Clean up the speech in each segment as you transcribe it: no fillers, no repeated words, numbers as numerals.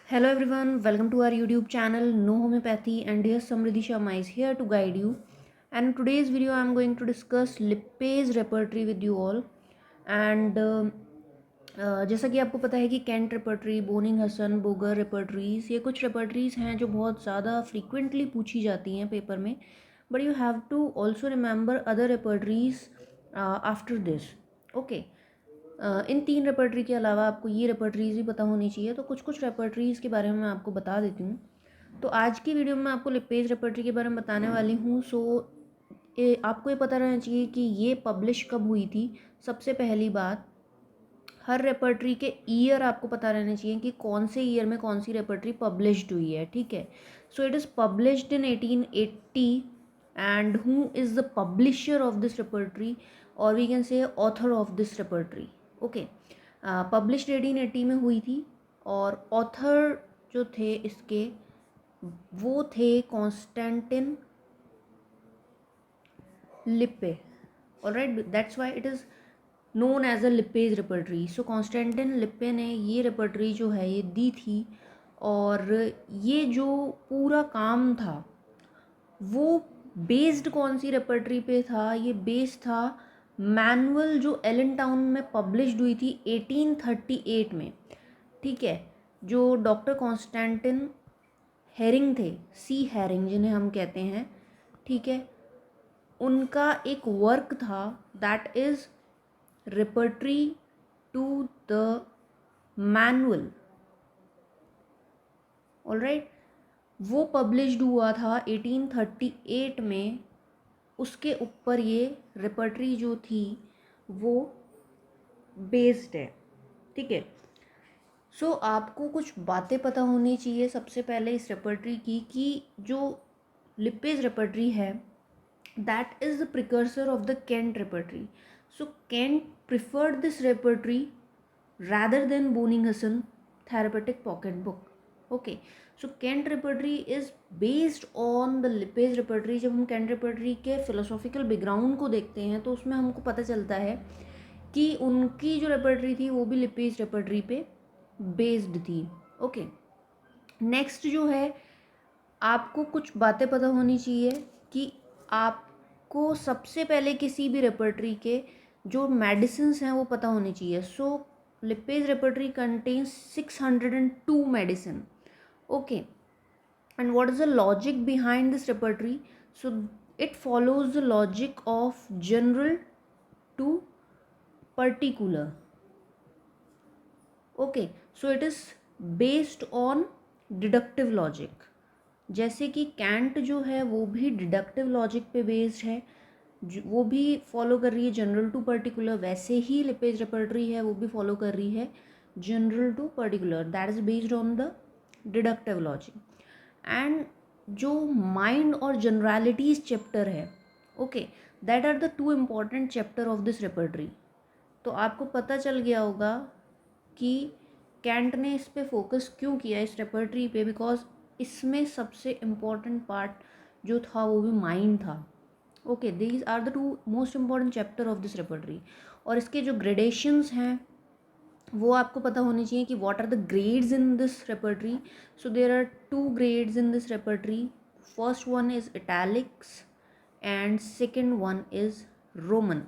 Hello everyone, welcome to our YouTube channel No Homeopathy, and here's Samriddhi Sharma is here to guide you. And in today's video I'm going to discuss lipase repertory with you all. And जैसा कि आपको पता है कि Kent repertory, Boenninghausen, Boger repertories, ये कुछ रेपर्टरीज हैं जो बहुत ज़्यादा फ्रीक्वेंटली पूछी जाती हैं पेपर में. But you have to also remember other repertories after this. Okay. इन तीन रेपर्टरी के अलावा आपको ये रेपर्टरीज भी पता होनी चाहिए. तो कुछ कुछ रेपर्टरीज के बारे में मैं आपको बता देती हूँ. तो आज की वीडियो में आपको लिपेज रेपर्टरी के बारे में बताने वाली हूँ. आपको ये पता रहना चाहिए कि ये पब्लिश कब हुई थी. सबसे पहली बात, हर रेपर्टरी के ईयर आपको पता रहना चाहिए कि कौन से ईयर में कौन सी रेपर्टरी पब्लिश्ड हुई है. ठीक है. So it is published in 1880. And who is the publisher of this repertory, और we can say author of this repertory. Okay. Published 1880 में हुई थी, और ऑथर जो थे इसके वो थे Constantin Lippe. Alright, that's why it is known as a Lippe's repertory. So Constantin Lippe ने ये रेपर्टरी जो है ये दी थी. और ये जो पूरा काम था वो बेस्ड कौन सी रेपर्टरी पे था? ये बेस्ड था मैनुअल जो एलन टाउन में पब्लिश्ड हुई थी 1838 में. ठीक है. जो डॉक्टर कॉन्स्टेंटिन हेरिंग थे, सी हेरिंग जिन्हें हम कहते हैं, ठीक है, उनका एक वर्क था that is repertory to the manual. Alright. वो पब्लिश्ड हुआ था 1838 में. उसके ऊपर ये रेपर्टरी जो थी वो बेस्ड है. ठीक है. सो आपको कुछ बातें पता होनी चाहिए सबसे पहले इस रेपर्टरी की, कि जो लिपेज रेपर्टरी है that is the precursor of the Kent repertory. So Kent preferred this repertory rather than Boning-Hassan therapeutic pocketbook. Okay, so Kent repertory is based on the Lipase repertory. जब हम Kent repertory के philosophical background को देखते हैं तो उसमें हमको पता चलता है कि उनकी जो रेपर्टरी थी वो भी Lipase रेपर्टरी पे बेस्ड थी. ओके. नेक्स्ट जो है, आपको कुछ बातें पता होनी चाहिए कि आपको सबसे पहले किसी भी रेपर्टरी के जो मेडिसिन्स हैं वो पता होनी चाहिए. सो Lipase repertory contains 602 medicine. Okay. And what is the logic behind this repertory? So it follows the logic of general to particular. Okay. So it is based on deductive logic. जैसे कि cantt जो है वो भी deductive logic पे based है, वो भी फॉलो कर रही है जनरल टू पर्टिकुलर. वैसे ही लिपेज रेपर्टरी है वो भी फॉलो कर रही है general to particular, that is based on the deductive logic. And जो माइंड और जनरलिटीज चैप्टर है, okay, that are the two important chapter of this repertory. तो आपको पता चल गया होगा कि कैंट ने इस पे फोकस क्यों किया इस रेपर्टरी पे, बिकॉज इसमें सबसे इम्पॉर्टेंट पार्ट जो था वो भी माइंड था. Okay. These are the two most important chapter of this repertory. और इसके जो ग्रेडेशंस हैं वो आपको पता होनी चाहिए कि what are the grades in this repertory. So there are two grades in this repertory. First one is italics and second one is roman.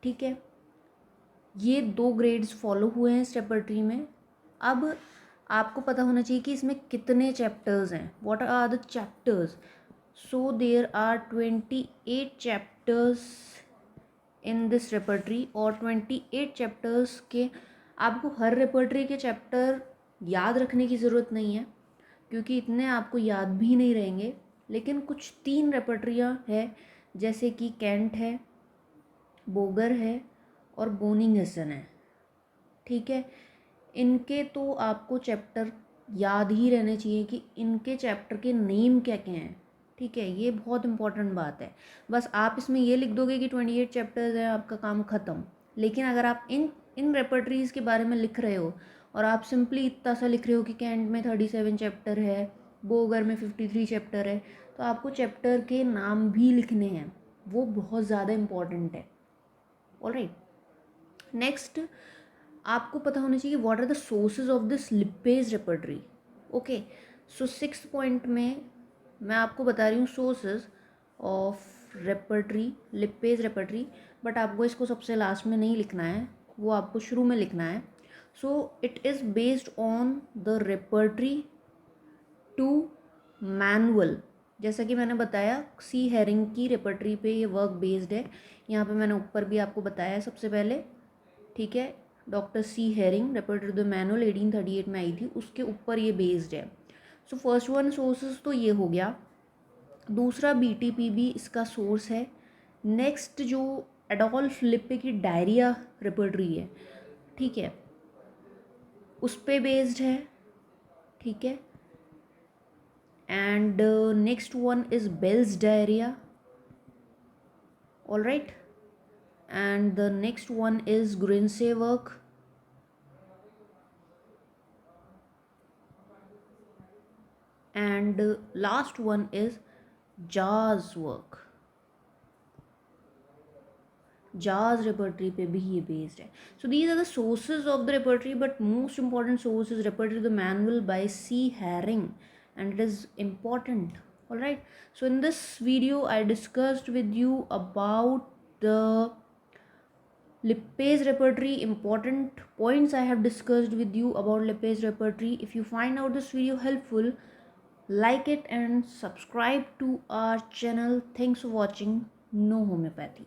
ठीक है. ये दो ग्रेड्स फॉलो हुए हैं इस रेपर्टरी में. अब आपको पता होना चाहिए कि इसमें कितने चैप्टर्स हैं. What are the chapters? So there are 28 chapters in this repertory. और 28 चैप्टर्स के आपको हर रेपर्टरी के चैप्टर याद रखने की ज़रूरत नहीं है, क्योंकि इतने आपको याद भी नहीं रहेंगे. लेकिन कुछ तीन रेपर्टरियाँ हैं, जैसे कि कैंट है, बोगर है और बोनिंग-हसन है. ठीक है. इनके तो आपको चैप्टर याद ही रहने चाहिए कि इनके चैप्टर के नेम क्या क्या हैं. ठीक है. ये बहुत इंपॉर्टेंट बात है. बस आप इसमें ये लिख दोगे कि 28 चैप्टर्स हैं, आपका काम ख़त्म. लेकिन अगर आप इन इन रेपर्टरीज़ के बारे में लिख रहे हो और आप सिंपली इतना सा लिख रहे हो कि कैंट में 37 चैप्टर है, बोगर में 53 चैप्टर है, तो आपको चैप्टर के नाम भी लिखने हैं. वो बहुत ज़्यादा इम्पॉर्टेंट है. ऑलराइट. नेक्स्ट, आपको पता होना चाहिए what are the sources of this Lippe's repertory. Okay, so 6th point में मैं आपको बता रही हूँ sources of repertory, Lippe's repertory, but आपको इसको सबसे लास्ट में नहीं लिखना है, वो आपको शुरू में लिखना है. So it is based on the repertory to manual. जैसा कि मैंने बताया सी हेरिंग की रेपर्टरी पे ये वर्क बेस्ड है. यहाँ पे मैंने ऊपर भी आपको बताया है सबसे पहले, ठीक है. Doctor C Hering repertory the manual 1838 में आई थी, उसके ऊपर ये बेस्ड है. सो फर्स्ट वन सोर्सेज तो ये हो गया. दूसरा बीटीपी भी इसका सोर्स है. नेक्स्ट जो एडोल्फ लिप्पे की डायरिया रेपर्टरी है, ठीक है, उस पे बेस्ड है, ठीक है. and next one is Bell's diarrhea, all right. And the next one is Grinse work, and last one is Jar's work. Jar's repertory पे भी ये based है. So these are the sources of the repertory, but most important source is repertory the manual by C. Haring, and it is important. All right. So in this video I discussed with you about the Lippes repertory, important points I have discussed with you about Lippes repertory. If you find out this video helpful, like it and subscribe to our channel. Thanks for watching. No Homeopathy.